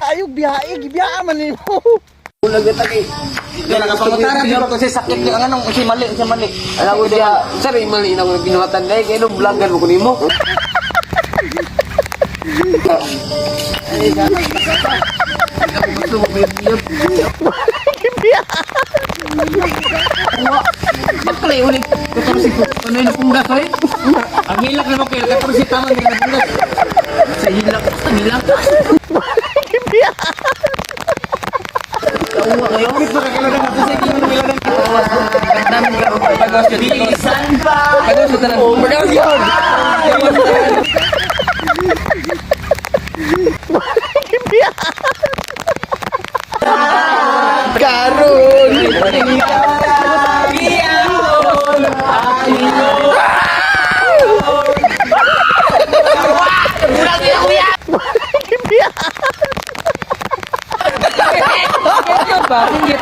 ayog biyahe, gibiya man nimo. Ulag na tagi. Kaya nakapangutaran di ba kasi sakit yung anong si mali. Alam ko dia, sir, mali na ko ginuhatan dai kay no vlogger mo kunimo. Ay, gana. Gusto mo video. Gibiya. Bakla ulit. Katulad si ano yung punggas ay. Ang hilak na makil katulad si tama ng punggas. Sa hilak, Gibiya. Kawa kayo. Bakit ba kakilala na kasi hindi mo nilalang kawas ko. Kandang ka o pagos ka dito. Bilisan pa. Pagos ka na. Pagos yun. Gibiya. Karun. Gibiya. Bakit?